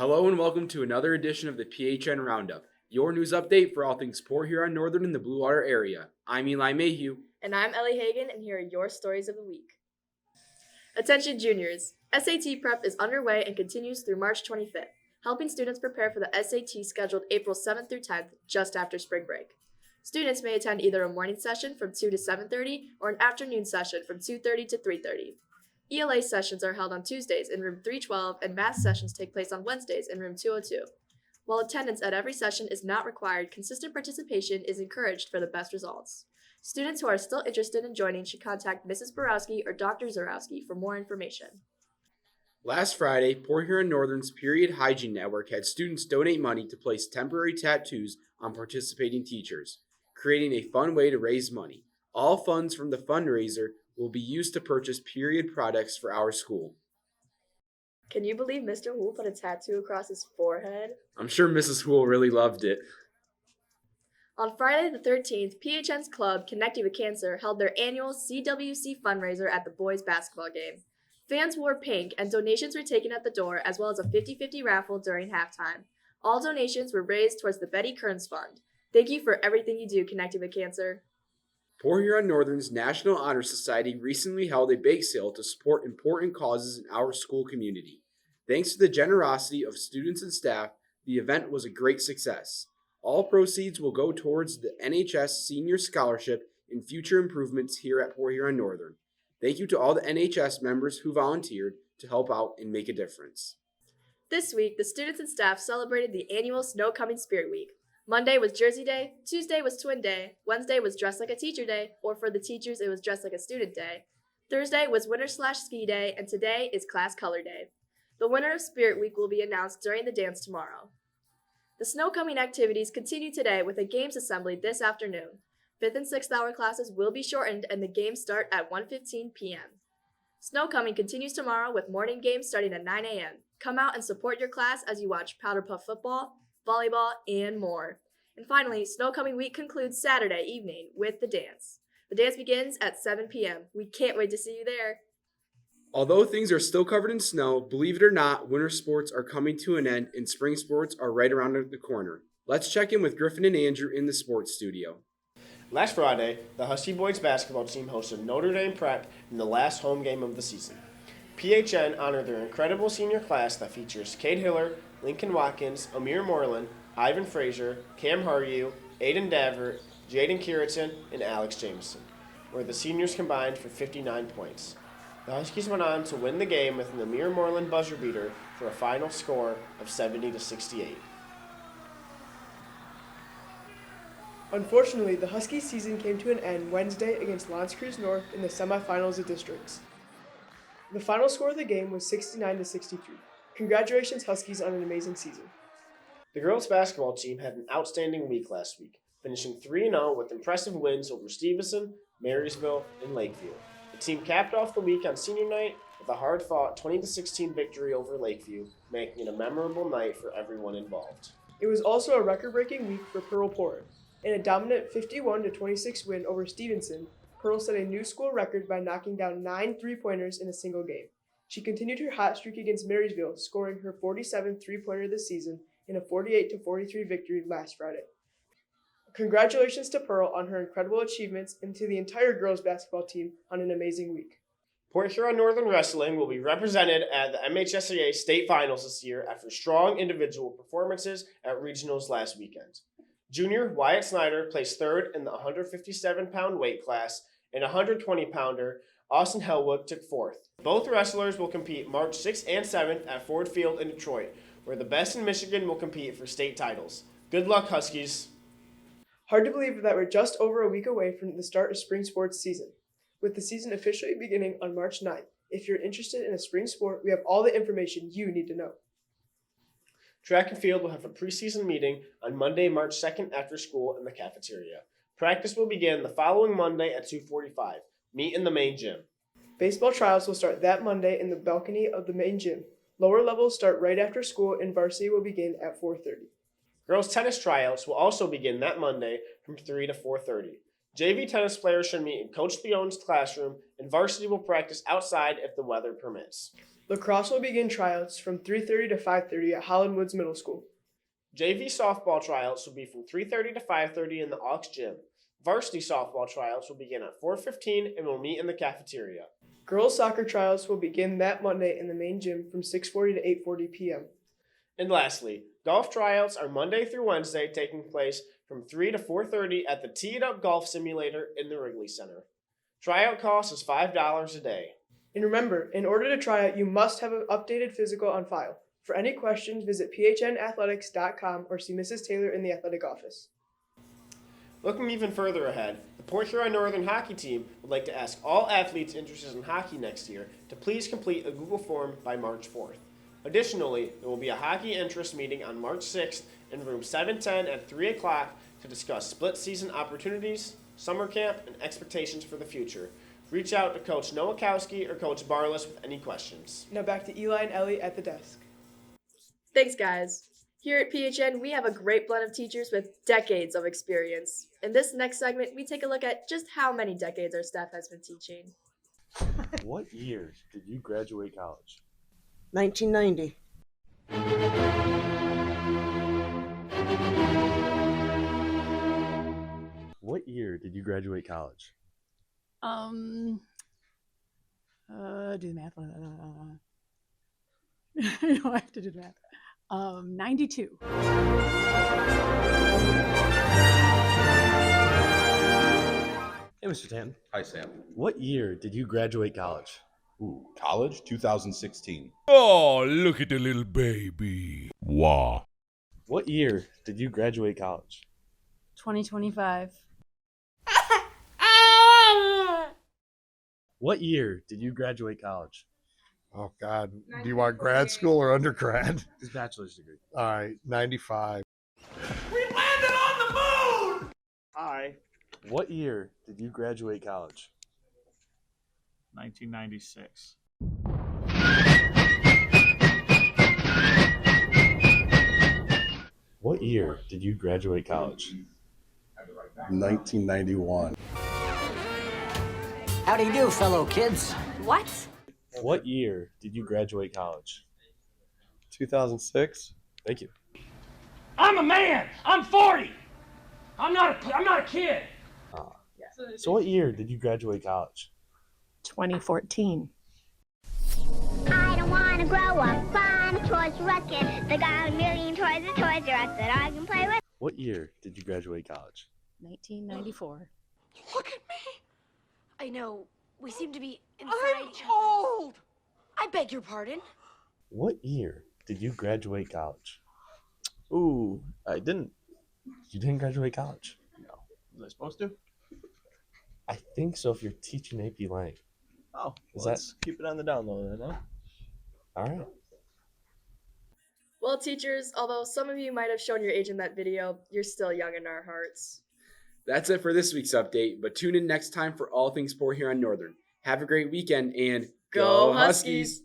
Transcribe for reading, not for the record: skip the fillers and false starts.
Hello and welcome to another edition of the PHN Roundup, your news update for all things Port Huron Northern in the Blue Water area. I'm Eli Mayhew. And I'm Ellie Hagan, and here are your stories of the week. Attention juniors! SAT prep is underway and continues through March 25th, helping students prepare for the SAT scheduled April 7th through 10th, just after spring break. Students may attend either a morning session from 2 to 7:30 or an afternoon session from 2:30 to 3:30. ELA sessions are held on Tuesdays in room 312 and math sessions take place on Wednesdays in room 202. While attendance at every session is not required, consistent participation is encouraged for the best results. Students who are still interested in joining should contact Mrs. Borowski or Dr. Zarowski for more information. Last Friday, Port Huron Northern's Period Hygiene Network had students donate money to place temporary tattoos on participating teachers, creating a fun way to raise money. All funds from the fundraiser will be used to purchase period products for our school. Can you believe Mr. Wu put a tattoo across his forehead? I'm sure Mrs. Hool really loved it. On Friday the 13th, PHN's club, Connecting with Cancer, held their annual CWC fundraiser at the boys' basketball game. Fans wore pink and donations were taken at the door, as well as a 50-50 raffle during halftime. All donations were raised towards the Betty Kearns Fund. Thank you for everything you do, Connecting with Cancer. Port Huron Northern's National Honor Society recently held a bake sale to support important causes in our school community. Thanks to the generosity of students and staff, the event was a great success. All proceeds will go towards the NHS Senior Scholarship and future improvements here at Port Huron Northern. Thank you to all the NHS members who volunteered to help out and make a difference. This week, the students and staff celebrated the annual Snowcoming Spirit Week. Monday was Jersey Day, Tuesday was Twin Day, Wednesday was Dress Like a Teacher Day, or for the teachers it was Dress Like a Student Day. Thursday was Winter/Ski Day, and today is Class Color Day. The winner of Spirit Week will be announced during the dance tomorrow. The Snowcoming activities continue today with a games assembly this afternoon. 5th and 6th hour classes will be shortened and the games start at 1:15 p.m. Snowcoming continues tomorrow with morning games starting at 9 a.m. Come out and support your class as you watch powder puff football, volleyball, and more. And finally, Snowcoming week concludes Saturday evening with the dance. The dance begins at 7 p.m. We can't wait to see you there. Although things are still covered in snow, believe it or not, winter sports are coming to an end and spring sports are right around the corner. Let's check in with Griffin and Andrew in the sports studio. Last Friday, the Husky boys basketball team hosted Notre Dame Prep in the last home game of the season. PHN honored their incredible senior class that features Cade Hiller, Lincoln Watkins, Amir Moreland, Ivan Frazier, Cam Haryu, Aiden Davert, Jaden Kiriton, and Alex Jameson, where the seniors combined for 59 points. The Huskies went on to win the game with an Amir Moreland buzzer beater for a final score of 70-68. Unfortunately, the Huskies season came to an end Wednesday against L'Anse Creuse North in the semifinals of districts. The final score of the game was 69-63. Congratulations, Huskies, on an amazing season. The girls basketball team had an outstanding week last week, finishing 3-0 with impressive wins over Stevenson, Marysville, and Lakeview. The team capped off the week on senior night with a hard-fought 20-16 victory over Lakeview, making it a memorable night for everyone involved. It was also a record-breaking week for Pearl Porrett. In a dominant 51-26 win over Stevenson, Pearl set a new school record by knocking down 9 three-pointers in a single game. She continued her hot streak against Marysville, scoring her 47th three-pointer this season in a 48-43 victory last Friday. Congratulations to Pearl on her incredible achievements and to the entire girls basketball team on an amazing week. Port Huron Northern Wrestling will be represented at the MHSAA State Finals this year after strong individual performances at regionals last weekend. Junior Wyatt Snyder placed third in the 157-pound weight class, and 120-pounder Austin Hellwood took fourth. Both wrestlers will compete March 6th and 7th at Ford Field in Detroit, where the best in Michigan will compete for state titles. Good luck, Huskies! Hard to believe that we're just over a week away from the start of spring sports season, with the season officially beginning on March 9th. If you're interested in a spring sport, we have all the information you need to know. Track and field will have a preseason meeting on Monday, March 2nd after school in the cafeteria. Practice will begin the following Monday at 2:45. Meet in the main gym. Baseball trials will start that Monday in the balcony of the main gym. Lower levels start right after school and varsity will begin at 4:30. Girls tennis tryouts will also begin that Monday from 3 to 4:30. JV tennis players should meet in Coach Leone's classroom, and varsity will practice outside if the weather permits. Lacrosse will begin tryouts from 3:30 to 5:30 at Holland Woods Middle School. JV softball tryouts will be from 3:30 to 5:30 in the Aux Gym. Varsity softball tryouts will begin at 4:15 and will meet in the cafeteria. Girls soccer tryouts will begin that Monday in the main gym from 6:40 to 8:40 p.m. And lastly, golf tryouts are Monday through Wednesday, taking place from 3 to 4:30 at the Teed Up Golf Simulator in the Wrigley Center. Tryout cost is $5 a day. And remember, in order to try out, you must have an updated physical on file. For any questions, visit phnathletics.com or see Mrs. Taylor in the athletic office. Looking even further ahead, the Port Huron Northern hockey team would like to ask all athletes interested in hockey next year to please complete a Google form by March 4th. Additionally, there will be a hockey interest meeting on March 6th in room 710 at 3 o'clock to discuss split season opportunities, summer camp, and expectations for the future. Reach out to Coach Nowakowski or Coach Barless with any questions. Now back to Eli and Ellie at the desk. Thanks, guys. Here at PHN, we have a great blend of teachers with decades of experience. In this next segment, we take a look at just how many decades our staff has been teaching. What year did you graduate college? 1990. What year did you graduate college? Do the math. No, I have to do the math. 92. Hey, Mr. Tanton. Hi, Sam. What year did you graduate college? Ooh, college, 2016. Oh, look at the little baby. Wow. What year did you graduate college? 2025. What year did you graduate college? Oh, God. Do you want grad school or undergrad? His bachelor's degree. All right, 95. We landed on the moon! Hi. What year did you graduate college? 1996. What year did you graduate college? 1991. How do you do, fellow kids? What? What year did you graduate college? 2006. Thank you. I'm a man. I'm 40. I'm not a kid. So what year did you graduate college? 2014. I don't want to grow up on a Toys R Us kid. They got a million toys at Toys R Us that I can play with. What year did you graduate college? 1994. Look at me. I know. We seem to be inside each other. old! I beg your pardon. What year did you graduate college? Ooh, I didn't. You didn't graduate college? No. Was I supposed to? I think so if you're teaching AP Lang. Oh, Is let's keep it on the down low then, huh? All right. Well, teachers, although some of you might have shown your age in that video, you're still young in our hearts. That's it for this week's update, but tune in next time for all things Port Huron Northern. Have a great weekend and Go Huskies!